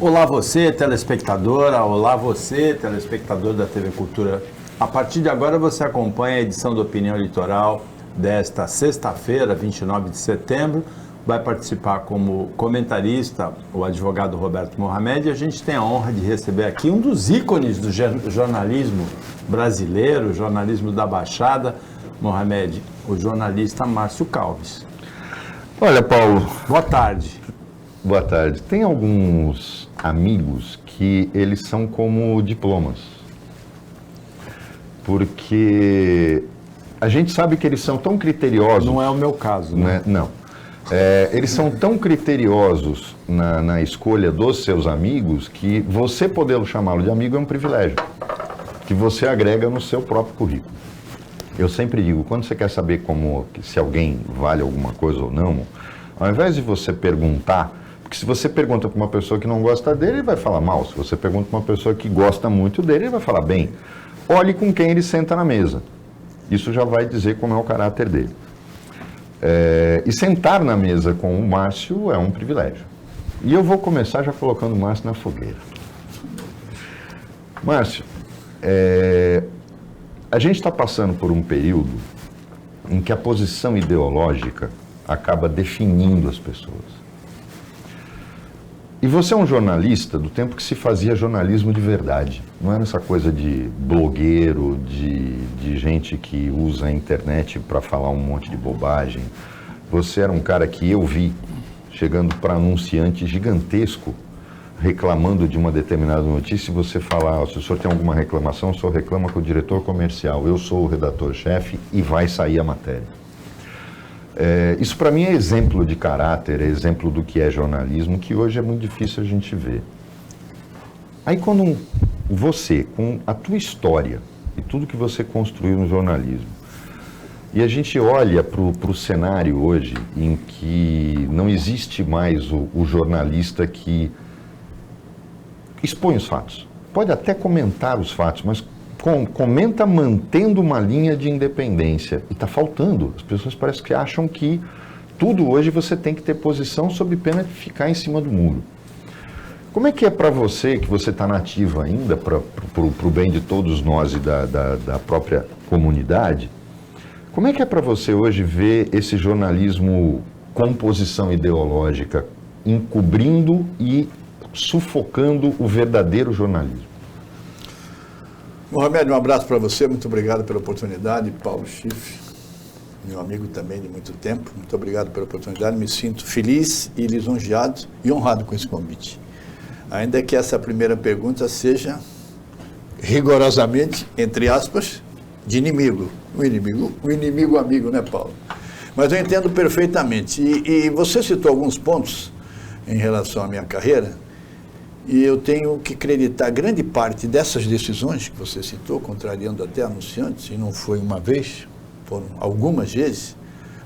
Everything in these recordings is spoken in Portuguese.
Olá você, telespectadora, olá você, telespectador da TV Cultura. A partir de agora você acompanha a edição do Opinião Litoral desta sexta-feira, 29 de setembro. Vai participar como comentarista o advogado Roberto Mohamed e a gente tem a honra de receber aqui um dos ícones do jornalismo brasileiro, jornalismo da Baixada, Mohamed, o jornalista Márcio Calves. Olha, Paulo. Boa tarde. Boa tarde. Tem alguns amigos que eles são como diplomas. Porque a gente sabe que eles são tão criteriosos... Não é o meu caso, né? Não. Eles são tão criteriosos na escolha dos seus amigos que você poder chamá-lo de amigo é um privilégio, que você agrega no seu próprio currículo. Eu sempre digo, quando você quer saber se alguém vale alguma coisa ou não, ao invés de você perguntar, porque se você pergunta para uma pessoa que não gosta dele, ele vai falar mal. Se você pergunta para uma pessoa que gosta muito dele, ele vai falar bem. Olhe com quem ele senta na mesa. Isso já vai dizer como é o caráter dele. E sentar na mesa com o Márcio é um privilégio. E eu vou começar já colocando o Márcio na fogueira. Márcio, a gente está passando por um período em que a posição ideológica acaba definindo as pessoas. E você é um jornalista do tempo que se fazia jornalismo de verdade. Não era essa coisa de blogueiro, de gente que usa a internet para falar um monte de bobagem. Você era um cara que eu vi chegando para anunciante gigantesco, reclamando de uma determinada notícia, e você falar, se o senhor tem alguma reclamação, o senhor reclama com o diretor comercial, eu sou o redator-chefe e vai sair a matéria. Isso para mim é exemplo de caráter, é exemplo do que é jornalismo, que hoje é muito difícil a gente ver. Aí quando você, com a tua história e tudo que você construiu no jornalismo, e a gente olha para o cenário hoje em que não existe mais o jornalista que expõe os fatos. Pode até comentar os fatos, mas comenta mantendo uma linha de independência. E está faltando. As pessoas parecem que acham que tudo hoje você tem que ter posição sob pena de ficar em cima do muro. Como é que é para você, que você está nativa ainda, para o bem de todos nós e da própria comunidade, como é que é para você hoje ver esse jornalismo com posição ideológica encobrindo e sufocando o verdadeiro jornalismo? Mohamed, um abraço para você, muito obrigado pela oportunidade. Paulo Schiff, meu amigo também de muito tempo, muito obrigado pela oportunidade. Me sinto feliz e lisonjeado e honrado com esse convite. Ainda que essa primeira pergunta seja rigorosamente, entre aspas, de inimigo. O inimigo amigo, né, Paulo? Mas eu entendo perfeitamente. E você citou alguns pontos em relação à minha carreira, e eu tenho que acreditar grande parte dessas decisões que você citou, contrariando até anunciantes, e não foi uma vez, foram algumas vezes,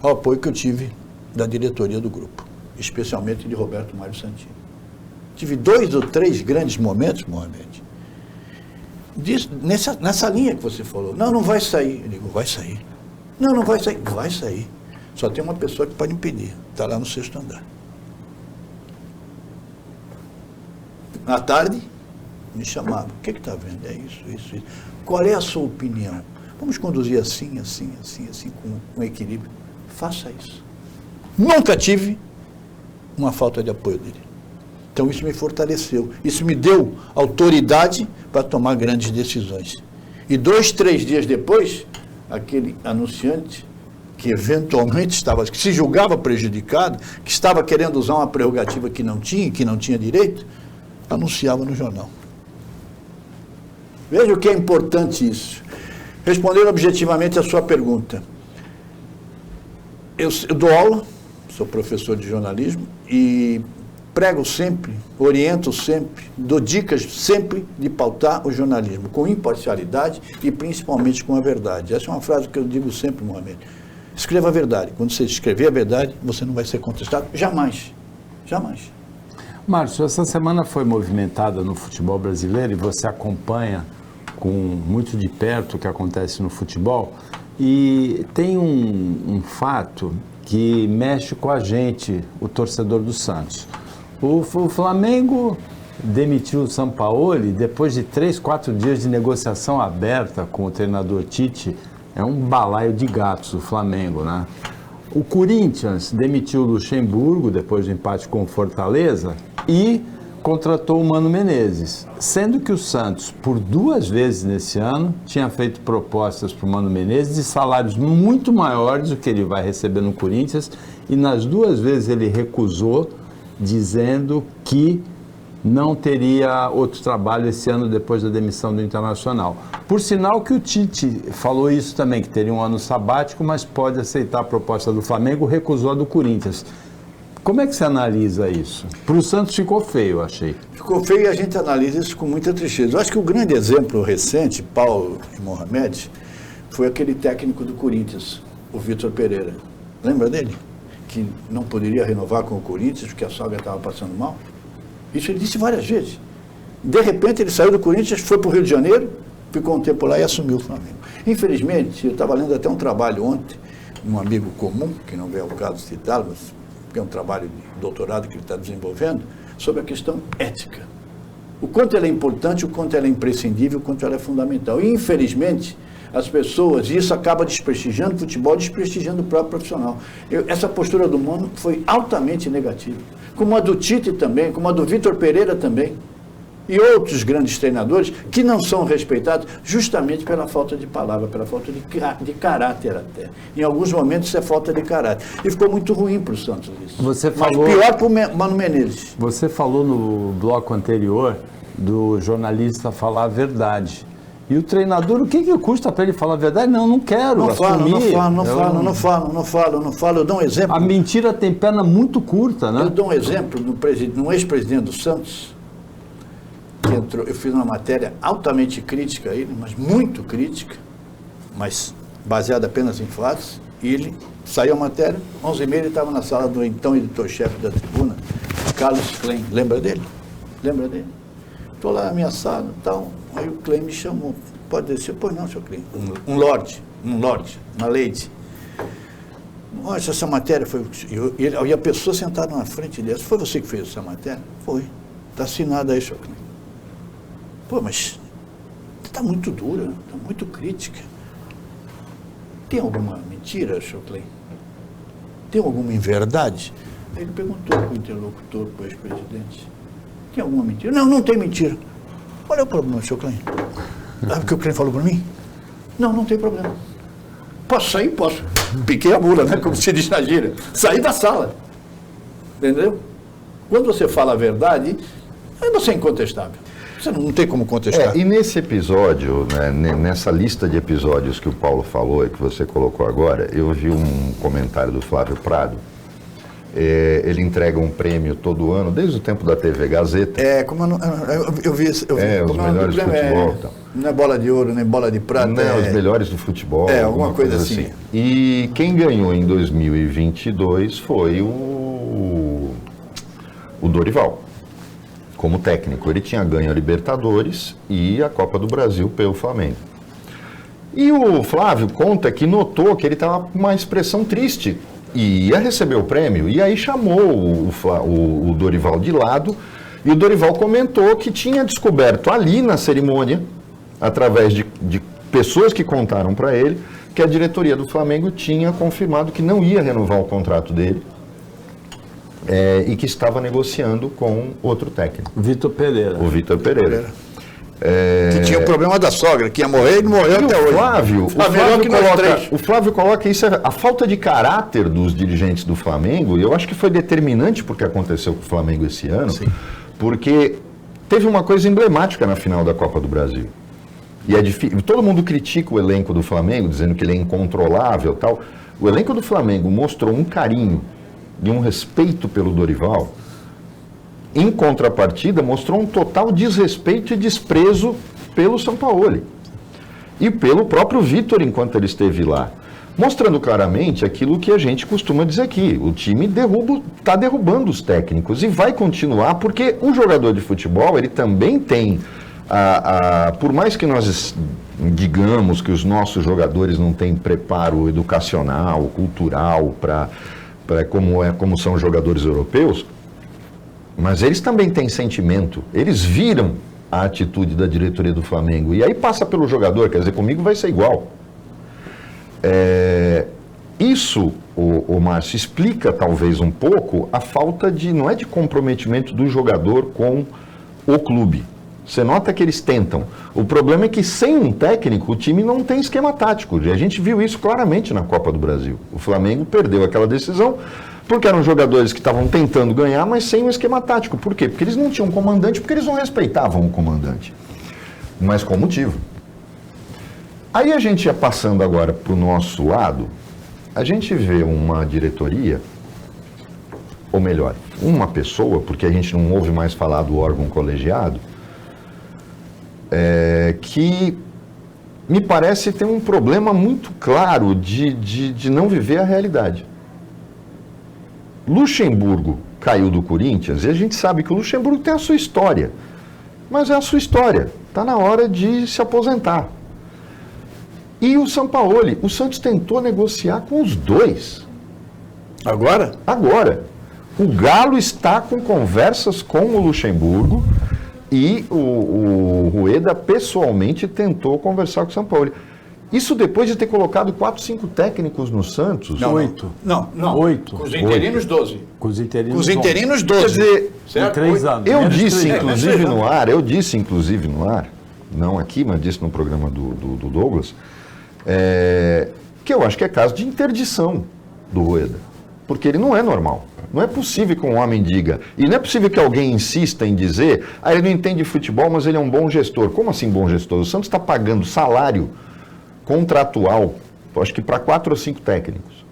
ao apoio que eu tive da diretoria do grupo, especialmente de Roberto Mário Santini. Tive 2 ou 3 grandes momentos, Mohamed, nessa linha que você falou. Não vai sair. Eu digo, vai sair. Não vai sair. Vai sair. Só tem uma pessoa que pode impedir. Está lá no 6º andar. À tarde, me chamava. O que está vendo? É isso. Qual é a sua opinião? Vamos conduzir assim, com equilíbrio. Faça isso. Nunca tive uma falta de apoio dele. Então isso me fortaleceu. Isso me deu autoridade para tomar grandes decisões. E 2, 3 dias depois, aquele anunciante que eventualmente que se julgava prejudicado, que estava querendo usar uma prerrogativa que não tinha direito, anunciava no jornal. Veja o que é importante isso. Respondendo objetivamente a sua pergunta. Eu dou aula, sou professor de jornalismo e prego sempre, oriento sempre, dou dicas sempre de pautar o jornalismo com imparcialidade e principalmente com a verdade. Essa é uma frase que eu digo sempre, Mohamed. Escreva a verdade. Quando você escrever a verdade, você não vai ser contestado. Jamais. Jamais. Márcio, essa semana foi movimentada no futebol brasileiro e você acompanha com muito de perto o que acontece no futebol. E tem um fato que mexe com a gente, o torcedor do Santos. O Flamengo demitiu o Sampaoli depois de 3, 4 dias de negociação aberta com o treinador Tite. É um balaio de gatos o Flamengo, né? O Corinthians demitiu o Luxemburgo depois do empate com o Fortaleza e contratou o Mano Menezes, sendo que o Santos, por 2 vezes nesse ano, tinha feito propostas para o Mano Menezes de salários muito maiores do que ele vai receber no Corinthians, e nas 2 vezes ele recusou, dizendo que não teria outro trabalho esse ano depois da demissão do Internacional. Por sinal que o Tite falou isso também, que teria um ano sabático, mas pode aceitar a proposta do Flamengo, recusou a do Corinthians. Como é que você analisa isso? Para o Santos ficou feio, eu achei. Ficou feio e a gente analisa isso com muita tristeza. Eu acho que o grande exemplo recente, Paulo e Mohamed, foi aquele técnico do Corinthians, o Vitor Pereira. Lembra dele? Que não poderia renovar com o Corinthians porque a sogra estava passando mal. Isso ele disse várias vezes. De repente ele saiu do Corinthians, foi para o Rio de Janeiro, ficou um tempo lá e assumiu o Flamengo. Infelizmente, eu estava lendo até um trabalho ontem, um amigo comum, que não veio ao caso citá-lo, mas que é um trabalho de doutorado que ele está desenvolvendo, sobre a questão ética. O quanto ela é importante, o quanto ela é imprescindível, o quanto ela é fundamental. E, infelizmente, as pessoas, e isso acaba desprestigiando o futebol, desprestigiando o próprio profissional. Essa postura do Mano foi altamente negativa. Como a do Tite também, como a do Vitor Pereira também. E outros grandes treinadores que não são respeitados justamente pela falta de palavra, pela falta de caráter até. Em alguns momentos isso é falta de caráter. E ficou muito ruim para o Santos isso. Mas pior para o Mano Menezes. Você falou no bloco anterior do jornalista falar a verdade. E o treinador, o que custa para ele falar a verdade? Não quero assumir. Não falo. Eu dou um exemplo. A mentira tem perna muito curta, né? Eu dou um exemplo no ex-presidente do Santos, que entrou, eu fiz uma matéria altamente crítica a ele, mas muito crítica, mas baseada apenas em fatos, e ele saiu a matéria, 11h30 ele estava na sala do então editor-chefe da Tribuna, Carlos Klein, lembra dele? Estou lá na minha sala e tal, aí o Klein me chamou, pode descer? Pois não, senhor Klein, um lorde, uma lady. Olha, essa matéria foi... E a pessoa sentada na frente dele, foi você que fez essa matéria? Foi, está assinada aí, senhor Klein. Pô, mas está muito dura, está muito crítica. Tem alguma mentira, senhor Klein? Tem alguma inverdade? Aí ele perguntou para o interlocutor, para o ex-presidente. Tem alguma mentira? Não tem mentira. Qual é o problema, senhor Klein? Sabe o que o Klein falou para mim? Não tem problema. Posso sair? Posso. Piquei a mula, né? Como se diz na gíria. Saí da sala. Entendeu? Quando você fala a verdade, aí você é incontestável. Você não tem como contestar. E nesse episódio, né, nessa lista de episódios que o Paulo falou e que você colocou agora, eu vi um comentário do Flávio Prado. Ele entrega um prêmio todo ano, desde o tempo da TV Gazeta. Eu vi os melhores do futebol. Não é bola de ouro, nem bola de prata. Não, os melhores do futebol. Alguma coisa assim. E quem ganhou em 2022 foi o Dorival. Como técnico, ele tinha ganho a Libertadores e a Copa do Brasil pelo Flamengo. E o Flávio conta que notou que ele estava com uma expressão triste e ia receber o prêmio, e aí chamou o Dorival de lado, e o Dorival comentou que tinha descoberto ali na cerimônia, através de pessoas que contaram para ele, que a diretoria do Flamengo tinha confirmado que não ia renovar o contrato dele, e que estava negociando com outro técnico. O Vitor Pereira. Que tinha o problema da sogra, que ia morrer e não morreu até hoje. O Flávio coloca isso, a falta de caráter dos dirigentes do Flamengo, e eu acho que foi determinante porque aconteceu com o Flamengo esse ano, sim, porque teve uma coisa emblemática na final da Copa do Brasil. E é difícil, todo mundo critica o elenco do Flamengo, dizendo que ele é incontrolável e tal. O elenco do Flamengo mostrou um carinho e um respeito pelo Dorival. Em contrapartida, mostrou um total desrespeito e desprezo pelo Sampaoli e pelo próprio Vitor enquanto ele esteve lá, mostrando claramente aquilo que a gente costuma dizer aqui: o time está derrubando os técnicos e vai continuar, porque um jogador de futebol, ele também tem, por mais que nós digamos que os nossos jogadores não têm preparo educacional, cultural, como são os jogadores europeus, Mas eles também têm sentimento. Eles viram a atitude da diretoria do Flamengo. E aí passa pelo jogador, quer dizer, comigo vai ser igual. Isso, o Márcio, explica talvez um pouco a falta de, não é de comprometimento do jogador com o clube. Você nota que eles tentam. O problema é que sem um técnico o time não tem esquema tático. E a gente viu isso claramente na Copa do Brasil. O Flamengo perdeu aquela decisão porque eram jogadores que estavam tentando ganhar, mas sem um esquema tático. Por quê? Porque eles não tinham comandante, porque eles não respeitavam o comandante. Mas com motivo. Aí a gente ia passando agora para o nosso lado, a gente vê uma diretoria, ou melhor, uma pessoa, porque a gente não ouve mais falar do órgão colegiado, que me parece ter um problema muito claro de não viver a realidade. Luxemburgo caiu do Corinthians e a gente sabe que o Luxemburgo tem a sua história, mas é a sua história, está na hora de se aposentar. E o Sampaoli, o Santos tentou negociar com os dois. Agora? Agora. O Galo está com conversas com o Luxemburgo e o Rueda pessoalmente tentou conversar com o Sampaoli. Isso depois de ter colocado 4, 5 técnicos no Santos. Não, 8. Não. 8. Com os interinos, 12. Com os interinos, Com os interinos, 12. Quer dizer, em 3 anos. eu Menos disse 3 anos. inclusive no ar, não aqui, mas disse no programa do Douglas, que eu acho que é caso de interdição do Rueda. Porque ele não é normal. Não é possível que um homem diga, e não é possível que alguém insista em dizer, ele não entende futebol, mas ele é um bom gestor. Como assim bom gestor? O Santos está pagando salário contratual, acho que para 4 ou 5 técnicos.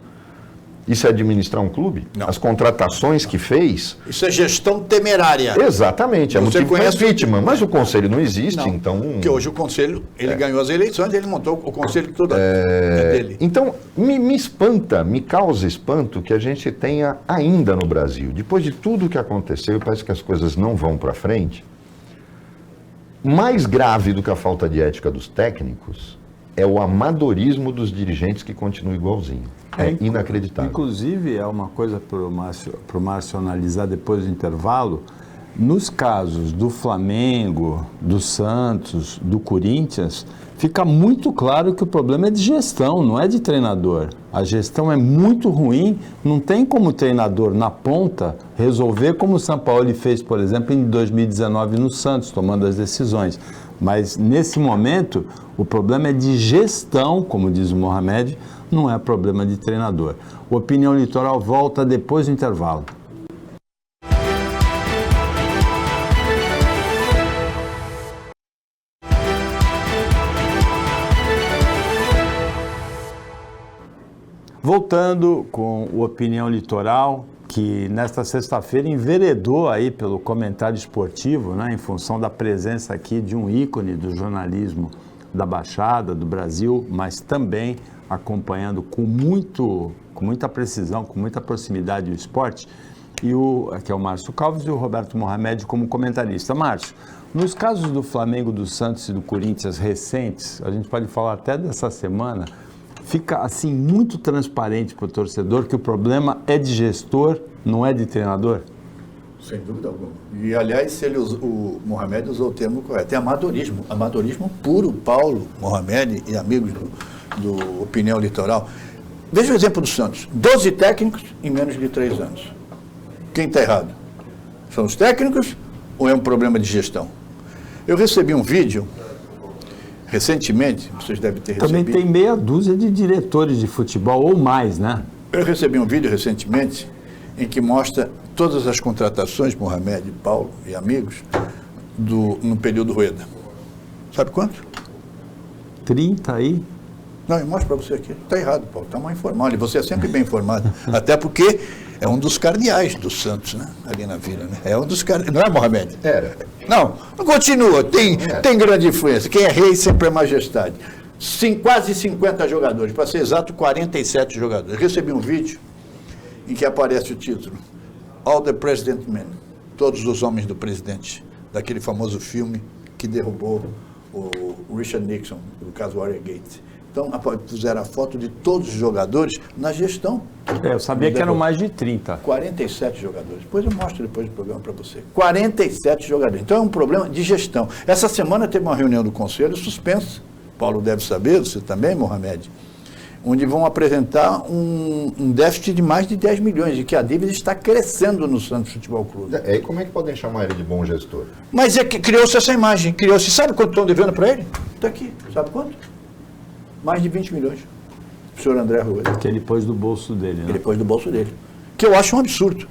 Isso é administrar um clube? Não. As contratações que fez... Isso é gestão temerária. Exatamente, é Você motivo para conhece impeachment, mas o conselho não existe, Não, então... Porque hoje o conselho, ele ganhou as eleições, ele montou o conselho todo é dele. Então, me espanta, me causa espanto que a gente tenha ainda no Brasil, depois de tudo que aconteceu, parece que as coisas não vão para frente, mais grave do que a falta de ética dos técnicos é o amadorismo dos dirigentes que continua igualzinho. É inacreditável. Inclusive, é uma coisa para o Márcio analisar depois do intervalo, nos casos do Flamengo, do Santos, do Corinthians, fica muito claro que o problema é de gestão, não é de treinador. A gestão é muito ruim, não tem como o treinador na ponta resolver como o Sampaoli fez, por exemplo, em 2019 no Santos, tomando as decisões. Mas nesse momento, o problema é de gestão, como diz o Mohamed, não é problema de treinador. O Opinião Litoral volta depois do intervalo. Voltando com o Opinião Litoral, que nesta sexta-feira enveredou aí pelo comentário esportivo, né, em função da presença aqui de um ícone do jornalismo da Baixada, do Brasil, mas também acompanhando com muita precisão, com muita proximidade o esporte, que é o Márcio Calves e o Roberto Mohamed como comentarista. Márcio, nos casos do Flamengo, do Santos e do Corinthians recentes, a gente pode falar até dessa semana, fica assim muito transparente para o torcedor que o problema é de gestor, não é de treinador? Sem dúvida alguma. E, aliás, o Mohamed usou o termo correto. É amadorismo puro, Paulo, Mohamed e amigos do Opinião Litoral. Veja o exemplo do Santos. 12 técnicos em menos de 3 anos. Quem está errado? São os técnicos ou é um problema de gestão? Eu recebi um vídeo recentemente, vocês devem ter recebido. Também tem meia dúzia de diretores de futebol ou mais, né? Eu recebi um vídeo recentemente em que mostra todas as contratações, Mohamed, Paulo e amigos, no período Rueda. Sabe quanto? 30 aí? Não, eu mostro para você aqui. Está errado, Paulo. Está mal informado. E você é sempre bem informado. Até porque é um dos cardeais do Santos, né? Ali na vila, né? É um dos cardeais. Não é, Mohamed? Era. Não, continua. Tem grande influência. Quem é rei sempre é majestade. Quase 50 jogadores. Para ser exato, 47 jogadores. Recebi um vídeo em que aparece o título All the President Men. Todos os homens do presidente. Daquele famoso filme que derrubou o Richard Nixon, no caso Watergate. Então, puseram a foto de todos os jogadores na gestão. Eu sabia que eram mais de 30. 47 jogadores. Depois eu mostro depois do programa para você. 47 jogadores. Então é um problema de gestão. Essa semana teve uma reunião do Conselho suspensa. Paulo deve saber, você também, Mohamed, onde vão apresentar um déficit de mais de 10 milhões, e que a dívida está crescendo no Santos Futebol Clube. E como é que podem chamar ele de bom gestor? Mas é que criou-se essa imagem. Criou-se. Sabe quanto estão devendo para ele? Está aqui. Sabe quanto? Mais de 20 milhões. O senhor André Rueda. Que ele pôs do bolso dele, né? Ele pôs do bolso dele. Que eu acho um absurdo.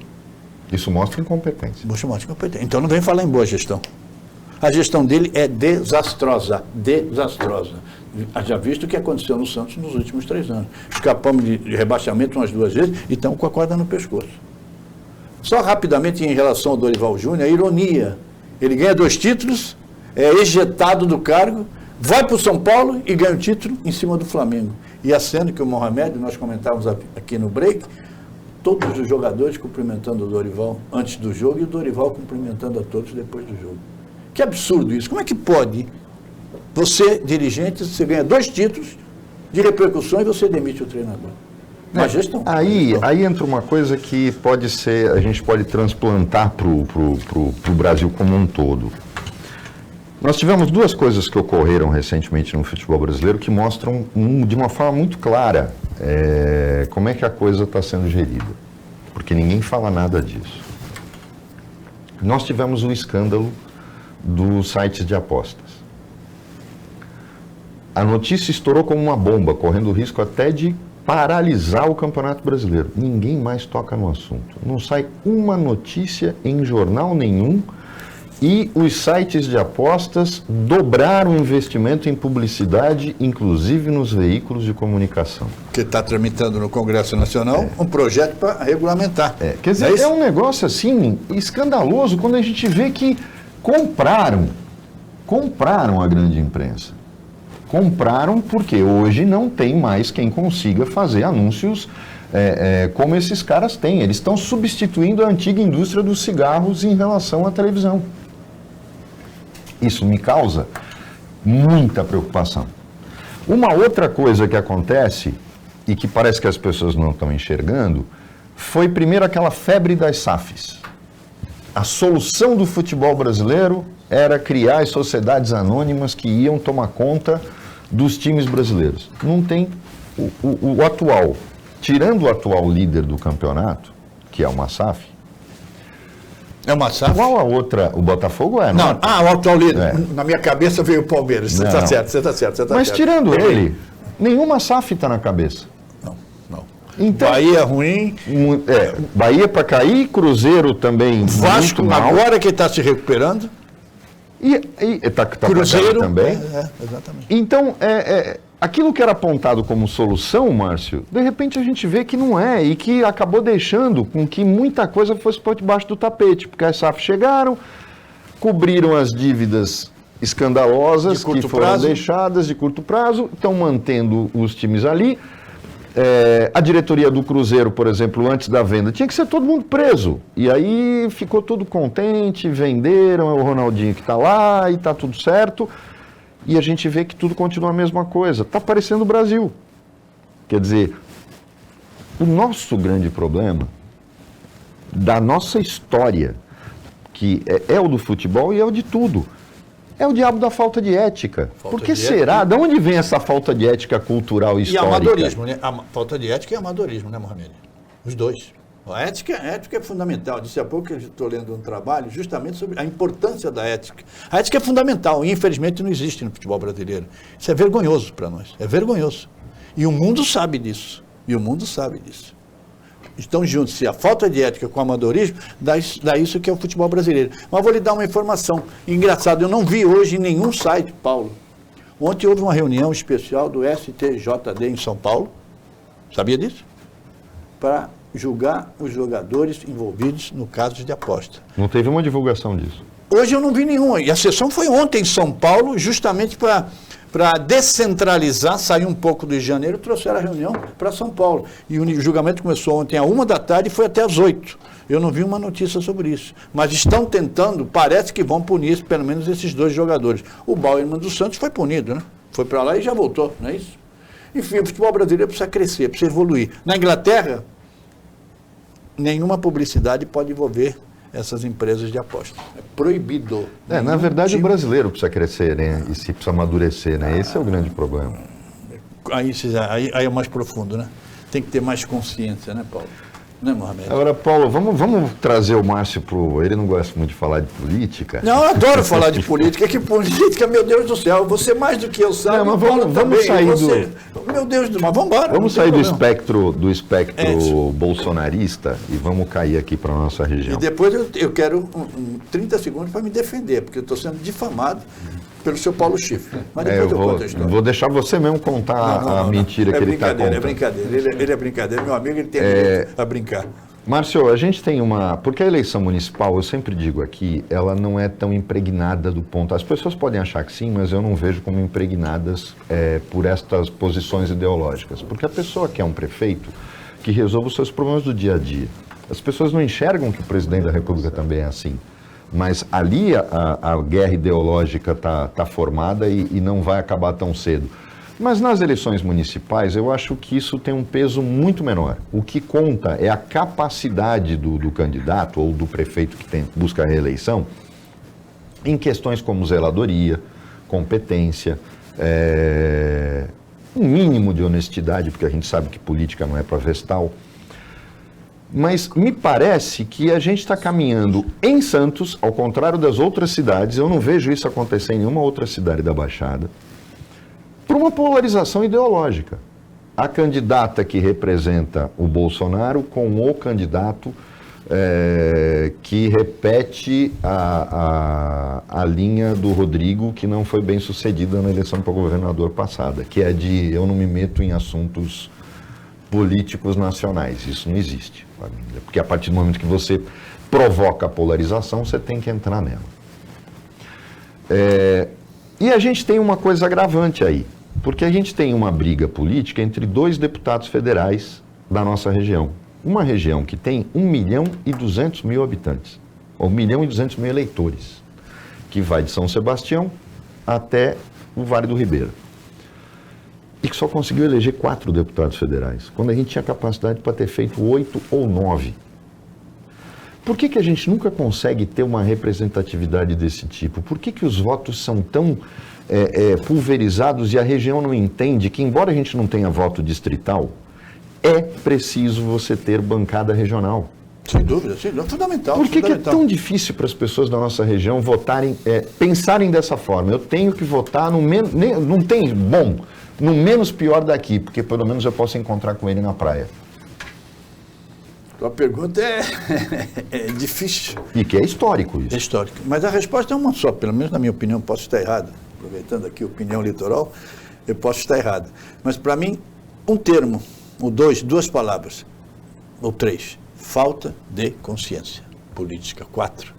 Isso mostra incompetência. Mostra incompetência. Então não vem falar em boa gestão. A gestão dele é desastrosa. Desastrosa. Já visto o que aconteceu no Santos nos últimos 3 anos. Escapamos de rebaixamento umas 2 vezes e estamos com a corda no pescoço. Só rapidamente em relação ao Dorival Júnior, a ironia. Ele ganha 2 títulos, é ejetado do cargo, vai para o São Paulo e ganha o título em cima do Flamengo. E a cena que o Mohamed, nós comentávamos aqui no break, todos os jogadores cumprimentando o Dorival antes do jogo e o Dorival cumprimentando a todos depois do jogo. Que absurdo isso. Como é que pode você, dirigente, você ganha 2 títulos de repercussão e você demite o treinador? Uma gestão. Aí entra uma coisa que pode ser, a gente pode transplantar para o Brasil como um todo. Nós tivemos 2 coisas que ocorreram recentemente no futebol brasileiro que mostram de uma forma muito clara como é que a coisa está sendo gerida. Porque ninguém fala nada disso. Nós tivemos o escândalo dos sites de apostas. A notícia estourou como uma bomba, correndo o risco até de paralisar o Campeonato Brasileiro. Ninguém mais toca no assunto. Não sai uma notícia em jornal nenhum. E os sites de apostas dobraram o investimento em publicidade, inclusive nos veículos de comunicação. Que está tramitando no Congresso Nacional um projeto para regulamentar. Quer dizer, é um negócio assim escandaloso quando a gente vê que compraram a grande imprensa. Compraram porque hoje não tem mais quem consiga fazer anúncios como esses caras têm. Eles estão substituindo a antiga indústria dos cigarros em relação à televisão. Isso me causa muita preocupação. Uma outra coisa que acontece, e que parece que as pessoas não estão enxergando, foi primeiro aquela febre das SAFs. A solução do futebol brasileiro era criar as sociedades anônimas que iam tomar conta dos times brasileiros. Não tem o atual, tirando o atual líder do campeonato, que é uma SAF. É uma SAF? Qual a outra? O Botafogo é, não? O atual líder. Na minha cabeça veio o Palmeiras. Você está certo, você está certo. Mas tirando ele, nenhuma SAF está na cabeça. Não. Então, Bahia ruim. Bahia para cair, Cruzeiro também. Vasco agora que está se recuperando. E tá Cruzeiro também. Exatamente. Então, aquilo que era apontado como solução, Márcio, de repente a gente vê que não é, e que acabou deixando com que muita coisa fosse por debaixo do tapete, porque as SAF chegaram, cobriram as dívidas escandalosas que foram deixadas de curto prazo, estão mantendo os times ali. A diretoria do Cruzeiro, por exemplo, antes da venda, tinha que ser todo mundo preso. E aí ficou tudo contente, venderam, é o Ronaldinho que está lá e está tudo certo. E a gente vê que tudo continua a mesma coisa. Está parecendo o Brasil. Quer dizer, o nosso grande problema da nossa história, que é o do futebol e é o de tudo, é o diabo da falta de ética. Por que será? De onde vem essa falta de ética cultural e histórica? E amadorismo, né? A falta de ética e amadorismo, né, Mohamed? Os dois. A ética é fundamental. Disse há pouco que eu estou lendo um trabalho justamente sobre a importância da ética. A ética é fundamental e, infelizmente, não existe no futebol brasileiro. Isso é vergonhoso para nós. É vergonhoso. E o mundo sabe disso. Estão juntos. Se a falta de ética com o amadorismo, dá isso que é o futebol brasileiro. Mas vou lhe dar uma informação. Engraçado, eu não vi hoje em nenhum site, Paulo. Ontem houve uma reunião especial do STJD em São Paulo. Sabia disso? Para julgar os jogadores envolvidos no caso de aposta. Não teve uma divulgação disso. Hoje eu não vi nenhuma. E a sessão foi ontem em São Paulo, justamente para descentralizar, sair um pouco do Rio de Janeiro, trouxeram a reunião para São Paulo. E o julgamento começou ontem às 13h e foi até às 8h. Eu não vi uma notícia sobre isso. Mas estão tentando, parece que vão punir pelo menos esses 2 jogadores. O Bauerman do Santos foi punido, né? Foi para lá e já voltou, não é isso? Enfim, o futebol brasileiro precisa crescer, precisa evoluir. Na Inglaterra, nenhuma publicidade pode envolver essas empresas de aposta. É proibido. Na verdade, o brasileiro precisa crescer, né? E se precisa amadurecer, né? Esse é o grande problema. Aí é mais profundo, né? Tem que ter mais consciência, né, Paulo? Né, Mohamed? Agora, Paulo, vamos trazer o Márcio pro... Ele não gosta muito de falar de política. Não, eu adoro falar de política. Que política, meu Deus do céu. Você mais do que eu sabe. Não, mas vamos sair você, meu Deus do céu, mas vamos embora. Vamos sair do espectro bolsonarista e vamos cair aqui para a nossa região. E depois eu quero 30 segundos para me defender, porque eu estou sendo difamado pelo seu Paulo Chifre. Mas depois eu conto a história. Vou deixar você mesmo contar a mentira que ele está contando. É brincadeira, ele é brincadeira. Meu amigo, ele tem a brincar. Márcio, a gente tem uma... Porque a eleição municipal, eu sempre digo aqui, ela não é tão impregnada do ponto... As pessoas podem achar que sim, mas eu não vejo como impregnadas por estas posições ideológicas. Porque a pessoa quer um prefeito que resolva os seus problemas do dia a dia. As pessoas não enxergam que o presidente da República também é assim. Mas ali a guerra ideológica está formada e não vai acabar tão cedo. Mas nas eleições municipais, eu acho que isso tem um peso muito menor. O que conta é a capacidade do candidato ou do prefeito que busca a reeleição em questões como zeladoria, competência, um mínimo de honestidade, porque a gente sabe que política não é para vestal. Mas me parece que a gente está caminhando em Santos, ao contrário das outras cidades, eu não vejo isso acontecer em nenhuma outra cidade da Baixada, por uma polarização ideológica. A candidata que representa o Bolsonaro com o candidato que repete a linha do Rodrigo, que não foi bem sucedida na eleição para governador passada, que é de eu não me meto em assuntos políticos nacionais. Isso não existe. Porque a partir do momento que você provoca a polarização, você tem que entrar nela. E a gente tem uma coisa agravante aí, porque a gente tem uma briga política entre dois deputados federais da nossa região. Uma região que tem 1.200.000 habitantes, ou 1.200.000 eleitores, que vai de São Sebastião até o Vale do Ribeira. E que só conseguiu eleger 4 deputados federais, quando a gente tinha capacidade para ter feito 8 ou 9. Por que a gente nunca consegue ter uma representatividade desse tipo? Por que os votos são tão pulverizados e a região não entende que, embora a gente não tenha voto distrital, é preciso você ter bancada regional? Sem dúvida, fundamental. Por que é tão difícil para as pessoas da nossa região votarem, pensarem dessa forma? Eu tenho que votar no menos... Não tem... Bom... no menos pior daqui, porque pelo menos eu posso encontrar com ele na praia. A pergunta é difícil. E que é histórico isso. É histórico. Mas a resposta é uma só, pelo menos na minha opinião, posso estar errado. Aproveitando aqui a opinião litoral, eu posso estar errado. Mas para mim, um termo, ou duas palavras, ou 3, falta de consciência política. 4.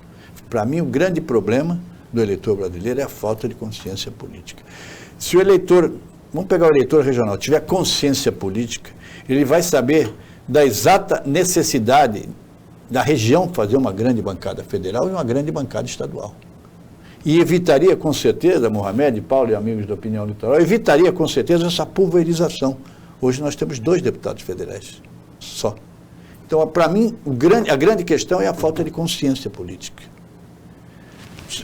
Para mim, o grande problema do eleitor brasileiro é a falta de consciência política. Se o eleitor... Vamos pegar o eleitor regional, tiver consciência política, ele vai saber da exata necessidade da região fazer uma grande bancada federal e uma grande bancada estadual. E evitaria com certeza, Mohamed, Paulo e amigos da Opinião Litoral, evitaria com certeza essa pulverização. Hoje nós temos 2 deputados federais, só. Então, para mim, a grande questão é a falta de consciência política.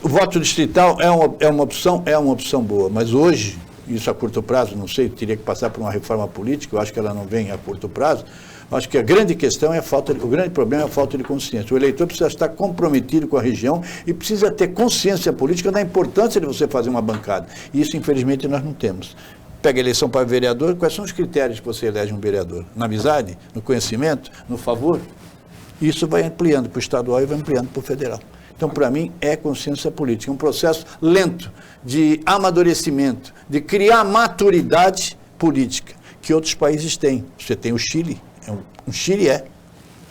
O voto distrital é uma opção boa, mas hoje... Isso a curto prazo, não sei, teria que passar por uma reforma política, eu acho que ela não vem a curto prazo. Eu acho que a grande questão é o grande problema é a falta de consciência. O eleitor precisa estar comprometido com a região e precisa ter consciência política da importância de você fazer uma bancada. E isso, infelizmente, nós não temos. Pega a eleição para vereador, quais são os critérios que você elege um vereador? Na amizade? No conhecimento? No favor? Isso vai ampliando para o estadual e vai ampliando para o federal. Então, para mim, é consciência política. Um processo lento de amadurecimento, de criar maturidade política, que outros países têm. Você tem o Chile, o Chile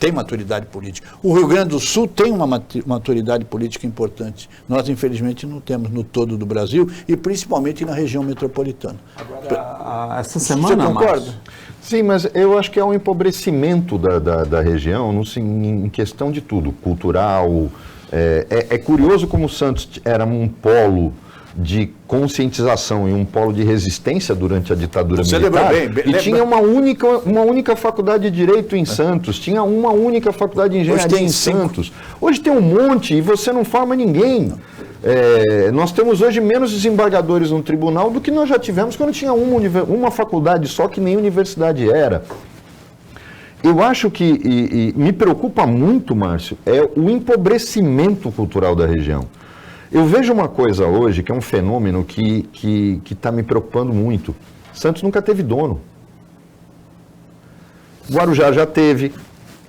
tem maturidade política. O Rio Grande do Sul tem uma maturidade política importante. Nós, infelizmente, não temos no todo do Brasil e principalmente na região metropolitana. Agora, essa semana, você concorda? Márcio? Sim, mas eu acho que é um empobrecimento da região em questão de tudo, cultural. É curioso como o Santos era um polo de conscientização e um polo de resistência durante a ditadura Você militar. lembrou bem, E tinha uma única faculdade de Direito em Santos, tinha uma única faculdade de Engenharia em Santos. Hoje tem um monte e você não forma ninguém. Nós temos hoje menos desembargadores no tribunal do que nós já tivemos quando tinha uma faculdade só, que nem universidade era. Eu acho que, e me preocupa muito, Márcio, é o empobrecimento cultural da região. Eu vejo uma coisa hoje, que é um fenômeno que está me preocupando muito. Santos nunca teve dono. Guarujá já teve,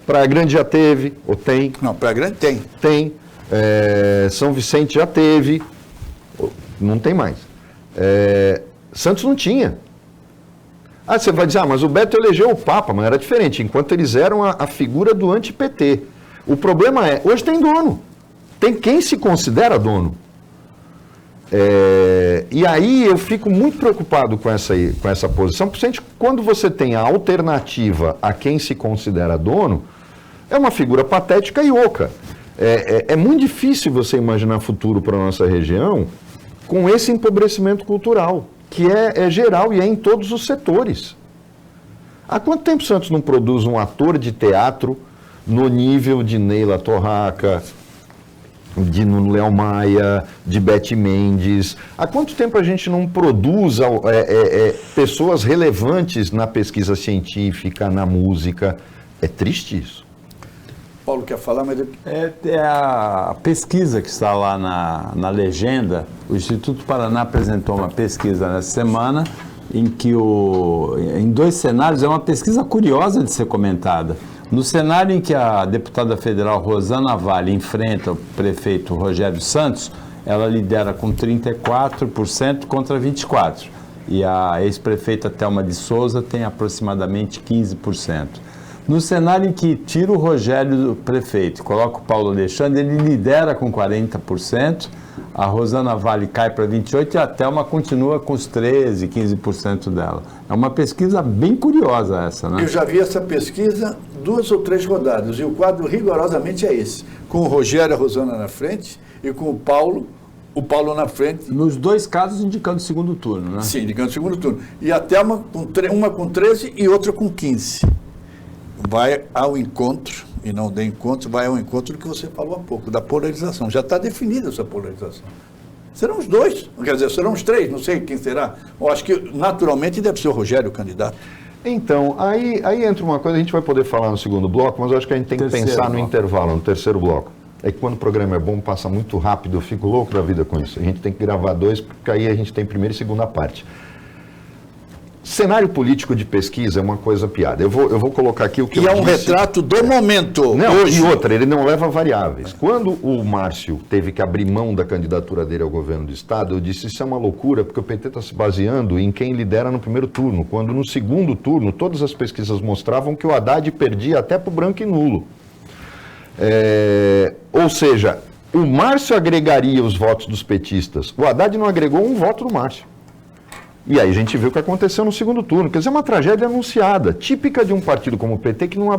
Praia Grande já teve, ou tem? Não, Praia Grande tem. Tem. São Vicente já teve, não tem mais. Santos não tinha. Você vai dizer, mas o Beto elegeu o Papa, mas era diferente, enquanto eles eram a figura do anti-PT. O problema hoje tem dono. Tem quem se considera dono. E aí eu fico muito preocupado com essa posição, principalmente quando você tem a alternativa a quem se considera dono, é uma figura patética e oca. É muito difícil você imaginar futuro para a nossa região com esse empobrecimento cultural, que é geral e é em todos os setores. Há quanto tempo Santos não produz um ator de teatro no nível de Neila Torraca, de Nuno Léo Maia, de Beth Mendes? Há quanto tempo a gente não produz pessoas relevantes na pesquisa científica, na música? É triste isso. Paulo quer falar, mas... A pesquisa que está lá na legenda, o Instituto Paraná apresentou uma pesquisa nessa semana, em que em dois cenários, é uma pesquisa curiosa de ser comentada. No cenário em que a deputada federal Rosana Vale enfrenta o prefeito Rogério Santos, ela lidera com 34% contra 24%. E a ex-prefeita Thelma de Souza tem aproximadamente 15%. No cenário em que tira o Rogério do prefeito e coloca o Paulo Alexandre, ele lidera com 40%, a Rosana Vale cai para 28% e a Thelma continua com os 13%, 15% dela. É uma pesquisa bem curiosa essa, né? Eu já vi essa pesquisa 2 ou 3 rodadas e o quadro rigorosamente é esse, com o Rogério e a Rosana na frente e com o Paulo na frente. Nos dois casos indicando o segundo turno, né? Sim, indicando o segundo turno. E a Thelma, uma com 13% e outra com 15%. Vai ao encontro, e não de encontro, vai ao encontro do que você falou há pouco, da polarização. Já está definida essa polarização. Serão os dois, quer dizer, serão os 3, não sei quem será. Eu acho que naturalmente deve ser o Rogério o candidato. Então, aí entra uma coisa, a gente vai poder falar no segundo bloco, mas eu acho que a gente tem que pensar no intervalo, no terceiro bloco. É que quando o programa é bom, passa muito rápido, eu fico louco da vida com isso. A gente tem que gravar 2, porque aí a gente tem primeira e segunda parte. Cenário político de pesquisa é uma coisa piada. Eu vou colocar aqui o que eu disse. E é um retrato do momento. Não, hoje. E outra, ele não leva variáveis. Quando o Márcio teve que abrir mão da candidatura dele ao governo do Estado, eu disse, isso é uma loucura, porque o PT está se baseando em quem lidera no primeiro turno, quando no segundo turno, todas as pesquisas mostravam que o Haddad perdia até para o branco e nulo. Ou seja, o Márcio agregaria os votos dos petistas. O Haddad não agregou um voto do Márcio. E aí a gente viu o que aconteceu no segundo turno. Quer dizer, é uma tragédia anunciada, típica de um partido como o PT, que não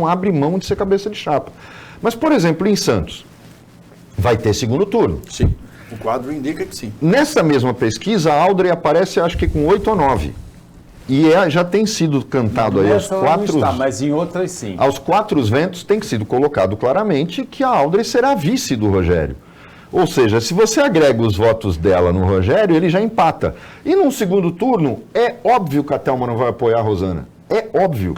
abre mão de ser cabeça de chapa. Mas, por exemplo, em Santos, vai ter segundo turno. Sim, o quadro indica que sim. Nessa mesma pesquisa, a Aldrey aparece, acho que com 8 ou 9. E já tem sido cantado aí aos 4... mas em outras sim. Aos 4 ventos tem sido colocado claramente que a Aldrey será vice do Rogério. Ou seja, se você agrega os votos dela no Rogério, ele já empata. E num segundo turno, é óbvio que a Thelma não vai apoiar a Rosana. É óbvio.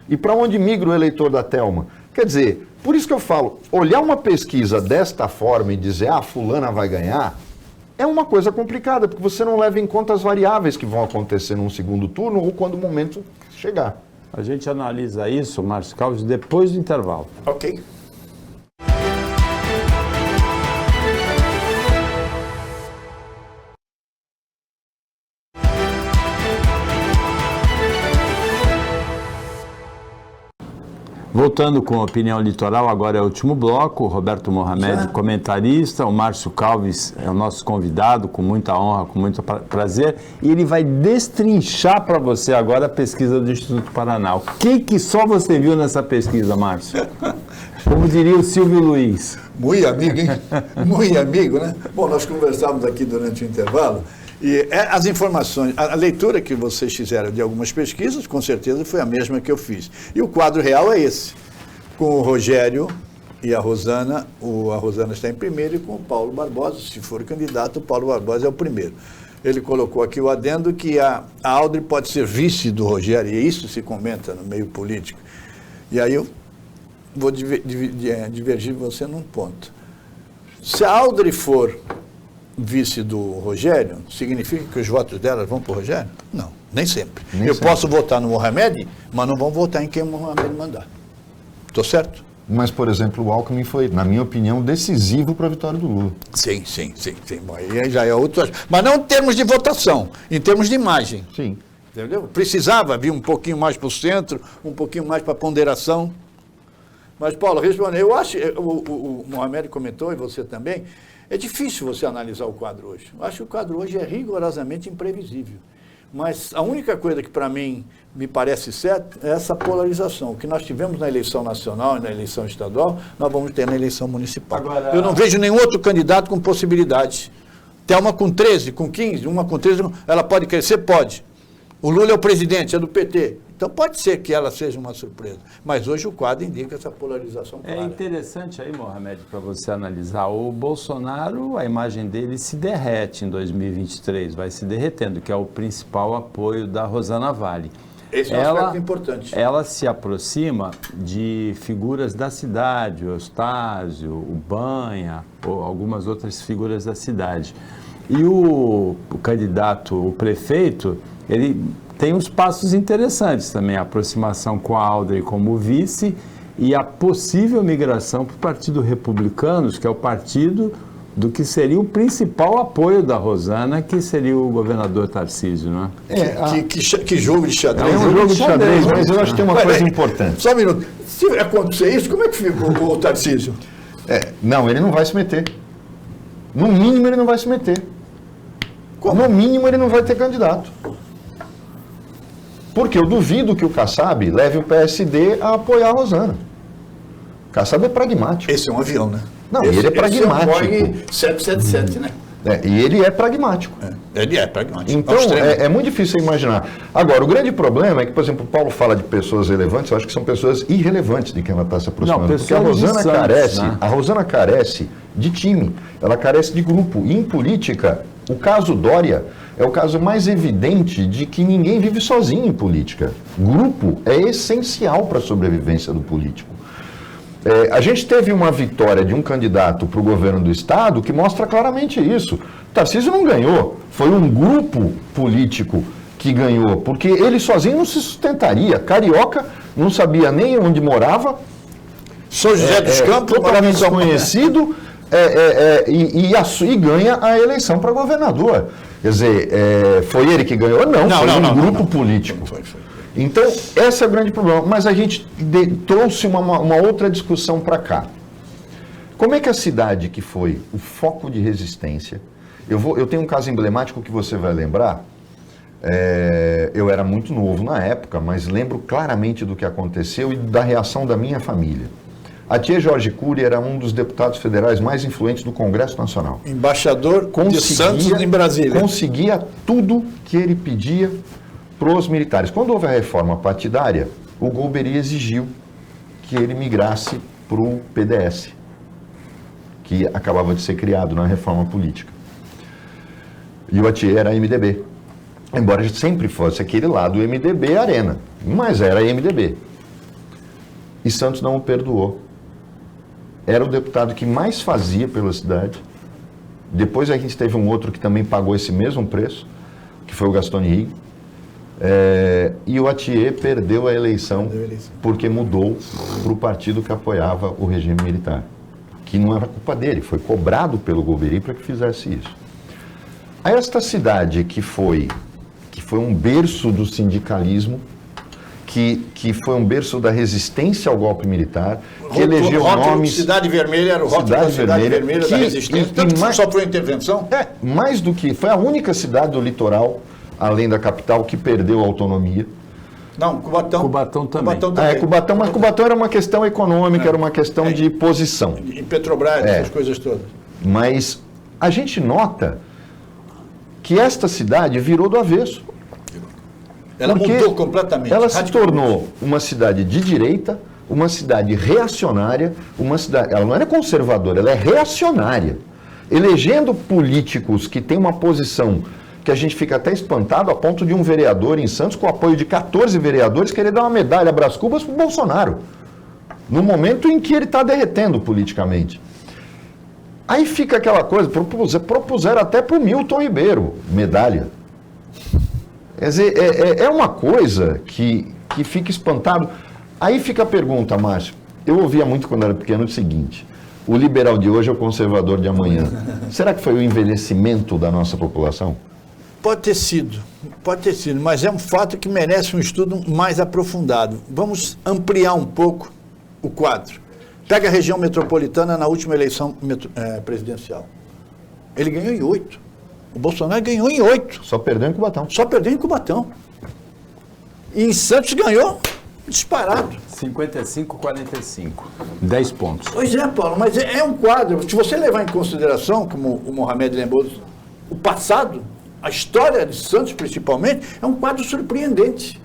E para onde migra o eleitor da Thelma? Quer dizer, por isso que eu falo, olhar uma pesquisa desta forma e dizer, fulana vai ganhar, é uma coisa complicada, porque você não leva em conta as variáveis que vão acontecer num segundo turno ou quando o momento chegar. A gente analisa isso, Márcio Calves, depois do intervalo. Ok. Voltando com a opinião litoral, agora é o último bloco. O Roberto Mohamed, comentarista. O Márcio Calves é o nosso convidado, com muita honra, com muito prazer. E ele vai destrinchar para você agora a pesquisa do Instituto Paraná. O que só você viu nessa pesquisa, Márcio? Como diria o Silvio Luiz. Muito amigo, hein? Muito amigo, né? Bom, nós conversávamos aqui durante o intervalo e as informações, a leitura que vocês fizeram de algumas pesquisas, com certeza foi a mesma que eu fiz. E o quadro real é esse, com o Rogério e a Rosana está em primeiro e com o Paulo Barbosa, se for candidato, o Paulo Barbosa é o primeiro. Ele colocou aqui o adendo que a Aldri pode ser vice do Rogério, e isso se comenta no meio político. E aí eu vou divergir você num ponto. Se a Aldri for vice do Rogério, significa que os votos delas vão para o Rogério? Não, nem sempre. Eu posso votar no Mohamed, mas não vão votar em quem o Mohamed mandar. Estou certo? Mas, por exemplo, o Alckmin foi, na minha opinião, decisivo para a vitória do Lula. Sim. Bom, aí já é outro. Mas não em termos de votação, em termos de imagem. Sim. Entendeu? Precisava vir um pouquinho mais para o centro, um pouquinho mais para a ponderação. Mas, Paulo, respondeu. Eu acho, o Mohamed comentou, e você também, é difícil você analisar o quadro hoje. Eu acho que o quadro hoje é rigorosamente imprevisível. Mas a única coisa que, para mim, me parece certa é essa polarização. O que nós tivemos na eleição nacional e na eleição estadual, nós vamos ter na eleição municipal. Agora, eu não vejo nenhum outro candidato com possibilidade. Tem uma com 13, com 15, uma com 13, ela pode crescer? Pode. O Lula é o presidente, é do PT. Então pode ser que ela seja uma surpresa. Mas hoje o quadro indica essa polarização clara. É interessante aí, Mohamed, para você analisar. O Bolsonaro, a imagem dele se derrete em 2023, vai se derretendo, que é o principal apoio da Rosana Vale. Esse é um aspecto importante. Ela se aproxima de figuras da cidade, o Eustáquio, o Banha, ou algumas outras figuras da cidade. E o candidato, o prefeito, ele tem uns passos interessantes também, a aproximação com a Aldri como vice e a possível migração para o Partido Republicanos, que é o partido do que seria o principal apoio da Rosana, que seria o governador Tarcísio, não é? Que jogo de xadrez. É um jogo de xadrez, mas eu acho que tem uma coisa importante. Só um minuto. Se acontecer isso, como é que fica o Tarcísio? Não, ele não vai se meter. No mínimo, ele não vai se meter. Como? No mínimo, ele não vai ter candidato. Porque eu duvido que o Kassab leve o PSD a apoiar a Rosana. O Kassab é pragmático. Esse é um avião, né? Não, ele é pragmático. Esse é um Boeing 777, né? E ele é pragmático. Ele é pragmático. Então, é muito difícil imaginar. Agora, o grande problema é que, por exemplo, o Paulo fala de pessoas relevantes, eu acho que são pessoas irrelevantes de quem ela está se aproximando. Não, porque a Rosana carece, né? A Rosana carece de time, ela carece de grupo. E em política, o caso Dória é o caso mais evidente de que ninguém vive sozinho em política. Grupo é essencial para a sobrevivência do político. A gente teve uma vitória de um candidato para o governo do Estado que mostra claramente isso. O Tarcísio não ganhou, foi um grupo político que ganhou, porque ele sozinho não se sustentaria. Carioca não sabia nem onde morava, São José dos Campos, totalmente desconhecido, e ganha a eleição para governador. Quer dizer, foi ele que ganhou? Não, foi um grupo político. Foi. Então, esse é o grande problema. Mas a gente trouxe uma outra discussão para cá. Como é que a cidade que foi o foco de resistência... Eu tenho um caso emblemático que você vai lembrar. Eu era muito novo na época, mas lembro claramente do que aconteceu e da reação da minha família. A tia Jorge Cury era um dos deputados federais mais influentes do Congresso Nacional. Embaixador de Santos em Brasília. Conseguia tudo que ele pedia para os militares. Quando houve a reforma partidária, o Golbery exigiu que ele migrasse para o PDS, que acabava de ser criado na reforma política. E o Atier era MDB. Embora sempre fosse aquele lado MDB Arena, mas era MDB. E Santos não o perdoou. Era o deputado que mais fazia pela cidade. Depois a gente teve um outro que também pagou esse mesmo preço, que foi o Gaston Henrique. E o Atier perdeu a eleição porque mudou para o partido que apoiava o regime militar. Que não era culpa dele, foi cobrado pelo Golbery para que fizesse isso. A esta cidade que foi um berço do sindicalismo, que foi um berço da resistência ao golpe militar, que elegeu nomes... Cidade Vermelha era o rótulo da Cidade Vermelha da resistência, tanto que só foi intervenção? Mais do que... Foi a única cidade do litoral, além da capital, que perdeu a autonomia. Não, Cubatão. Cubatão também. Cubatão, mas Cubatão era uma questão econômica, era uma questão de posição. Em Petrobras, essas coisas todas. Mas a gente nota que esta cidade virou do avesso. Ela mudou completamente. Ela se tornou uma cidade de direita, uma cidade reacionária, uma cidade. Ela não era conservadora, ela é reacionária. Elegendo políticos que têm uma posição que a gente fica até espantado, a ponto de um vereador em Santos, com o apoio de 14 vereadores, querer dar uma medalha Brás Cubas para o Bolsonaro, no momento em que ele está derretendo politicamente. Aí fica aquela coisa, propuseram até para o Milton Ribeiro medalha. Quer dizer, é uma coisa que fica espantado. Aí fica a pergunta, Márcio, eu ouvia muito quando era pequeno o seguinte: o liberal de hoje é o conservador de amanhã. Será que foi o envelhecimento da nossa população? Pode ter sido, mas é um fato que merece um estudo mais aprofundado. Vamos ampliar um pouco o quadro. Pega a região metropolitana na última eleição presidencial. Ele ganhou em 8. O Bolsonaro ganhou em 8. Só perdeu em Cubatão. E em Santos ganhou disparado. 55-45. 10 pontos. Pois é, Paulo, mas é um quadro. Se você levar em consideração, como o Mohamed lembrou, o passado, a história de Santos principalmente, é um quadro surpreendente.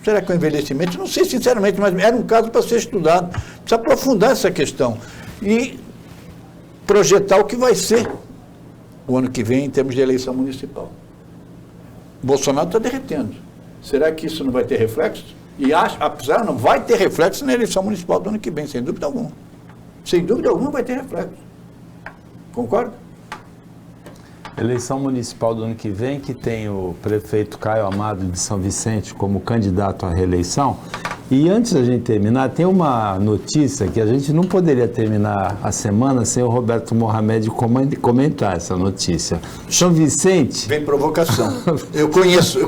Será que é o envelhecimento? Não sei sinceramente, mas era um caso para ser estudado. Precisa aprofundar essa questão e projetar o que vai ser o ano que vem em termos de eleição municipal. O Bolsonaro está derretendo. Será que isso não vai ter reflexo? E apesar, não vai ter reflexo na eleição municipal do ano que vem, sem dúvida alguma. Sem dúvida alguma vai ter reflexo. Concorda? Eleição municipal do ano que vem, que tem o prefeito Caio Amado de São Vicente como candidato à reeleição. E antes da gente terminar, tem uma notícia que a gente não poderia terminar a semana sem o Roberto Mohamed comentar essa notícia. São Vicente... Vem provocação. Eu conheço.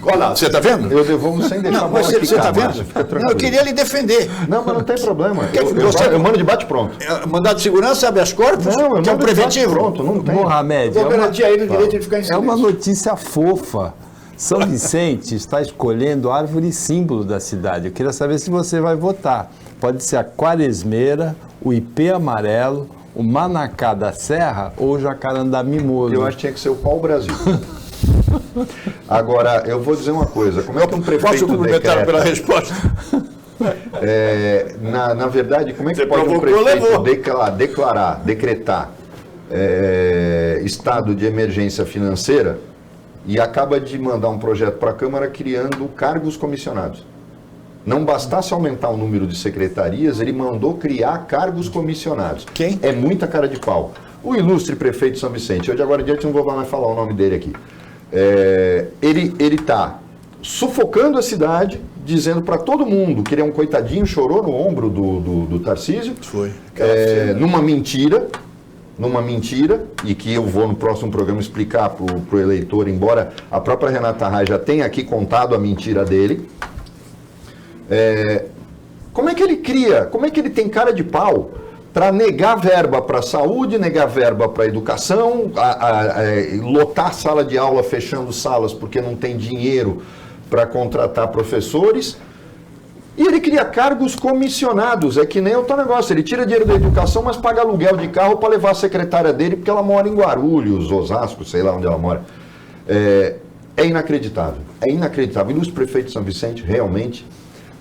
Olha lá, você está vendo? Eu devolvo sem deixar a bola você está vendo? Não, eu queria lhe defender. Não, mas não tem problema. Eu mando de bate-pronto. Mandado de segurança, habeas corpus? Não, eu que é um mando preventivo? Pronto, não tem. Mohamed, vou garantir a ele o direito de ficar em silêncio. É uma notícia fofa. São Vicente está escolhendo a árvore símbolo da cidade. Eu queria saber se você vai votar. Pode ser a quaresmeira, o ipê amarelo, o manacá da serra ou o jacarandá mimoso. Eu acho que tinha que ser o pau-brasil. Agora, eu vou dizer uma coisa. Como é que um prefeito Posso cumprimentar pela resposta? Na verdade, como é que você pode um prefeito decretar estado de emergência financeira e acaba de mandar um projeto para a Câmara criando cargos comissionados? Não bastasse aumentar o número de secretarias, ele mandou criar cargos comissionados. Quem? É muita cara de pau. O ilustre prefeito de São Vicente, eu de agora em diante não vou mais falar o nome dele aqui. Ele está sufocando a cidade, dizendo para todo mundo que ele é um coitadinho, chorou no ombro do Tarcísio. Foi. Numa mentira, e que eu vou no próximo programa explicar para o eleitor, embora a própria Renata Rai já tenha aqui contado a mentira dele. Como é que ele cria, como é que ele tem cara de pau para negar verba para a saúde, negar verba para a educação, lotar a sala de aula fechando salas porque não tem dinheiro para contratar professores? E ele cria cargos comissionados, é que nem o teu negócio, ele tira dinheiro da educação, mas paga aluguel de carro para levar a secretária dele, porque ela mora em Guarulhos, Osasco, sei lá onde ela mora. É inacreditável, E os prefeitos de São Vicente, realmente,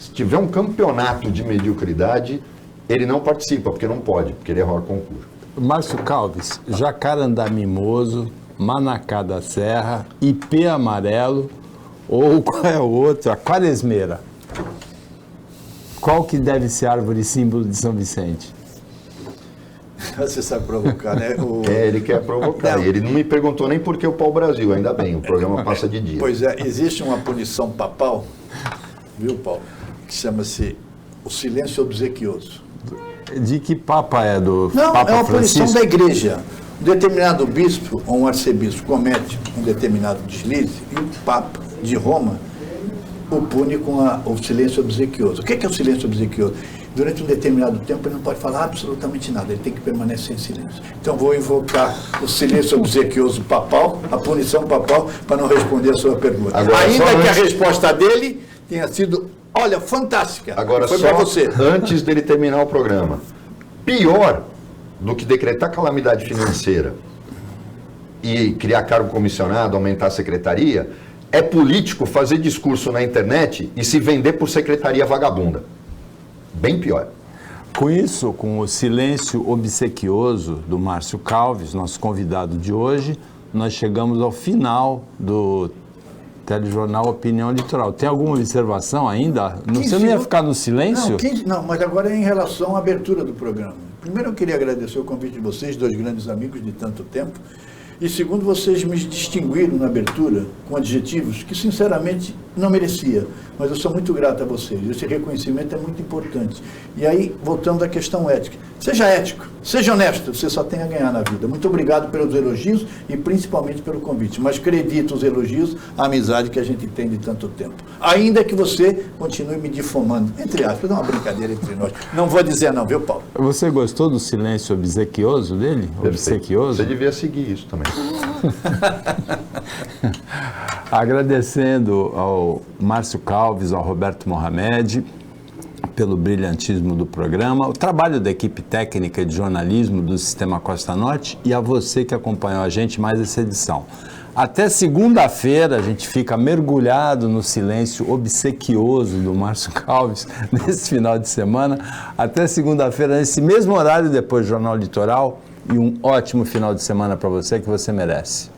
se tiver um campeonato de mediocridade, ele não participa, porque não pode, porque ele é erra concurso. Márcio Calves, jacarandá mimoso, manacá da serra, ipê amarelo, ou qual é o outro? A quaresmeira. Qual que deve ser a árvore símbolo de São Vicente? Você sabe provocar, né? Ele quer provocar. Não. Ele não me perguntou nem por que o pau-brasil, ainda bem, o programa passa de dia. Pois é, existe uma punição papal, viu, Paulo, que chama-se o silêncio obsequioso. De que papa é? Do Não, Papa é uma Francisco? punição da igreja. Um determinado bispo ou um arcebispo comete um determinado deslize e o Papa de Roma o pune com o silêncio obsequioso. O que é o silêncio obsequioso? Durante um determinado tempo ele não pode falar absolutamente nada, ele tem que permanecer em silêncio. Então vou invocar o silêncio obsequioso papal, a punição papal, para não responder a sua pergunta. Agora, ainda que a resposta dele tenha sido, olha, fantástica. Agora, foi só para você. antes dele terminar o programa, pior do que decretar calamidade financeira e criar cargo comissionado, aumentar a secretaria, é político fazer discurso na internet e se vender por secretaria vagabunda. Bem pior. Com isso, com o silêncio obsequioso do Márcio Calves, nosso convidado de hoje, nós chegamos ao final do telejornal Opinião Litoral. Tem alguma observação ainda? Você não ia ficar no silêncio? Não, mas agora é em relação à abertura do programa. Primeiro, eu queria agradecer o convite de vocês, dois grandes amigos de tanto tempo. E segundo, vocês me distinguiram na abertura com adjetivos que, sinceramente, não merecia. Mas eu sou muito grato a vocês. Esse reconhecimento é muito importante. E aí, voltando à questão ética. Seja ético, seja honesto, você só tem a ganhar na vida. Muito obrigado pelos elogios e principalmente pelo convite. Mas acredito os elogios à amizade que a gente tem de tanto tempo. Ainda que você continue me difamando. Entre aspas, é uma brincadeira entre nós. Não vou dizer não, viu, Paulo? Você gostou do silêncio obsequioso dele? Obsequioso? Você devia seguir isso também. Agradecendo ao Márcio Calves, ao Roberto Mohamed, pelo brilhantismo do programa, o trabalho da equipe técnica de jornalismo do Sistema Costa Norte e a você que acompanhou a gente mais essa edição. Até segunda-feira a gente fica mergulhado no silêncio obsequioso do Márcio Calves nesse final de semana. Até segunda-feira, nesse mesmo horário, depois do Jornal Litoral. E um ótimo final de semana para você que você merece.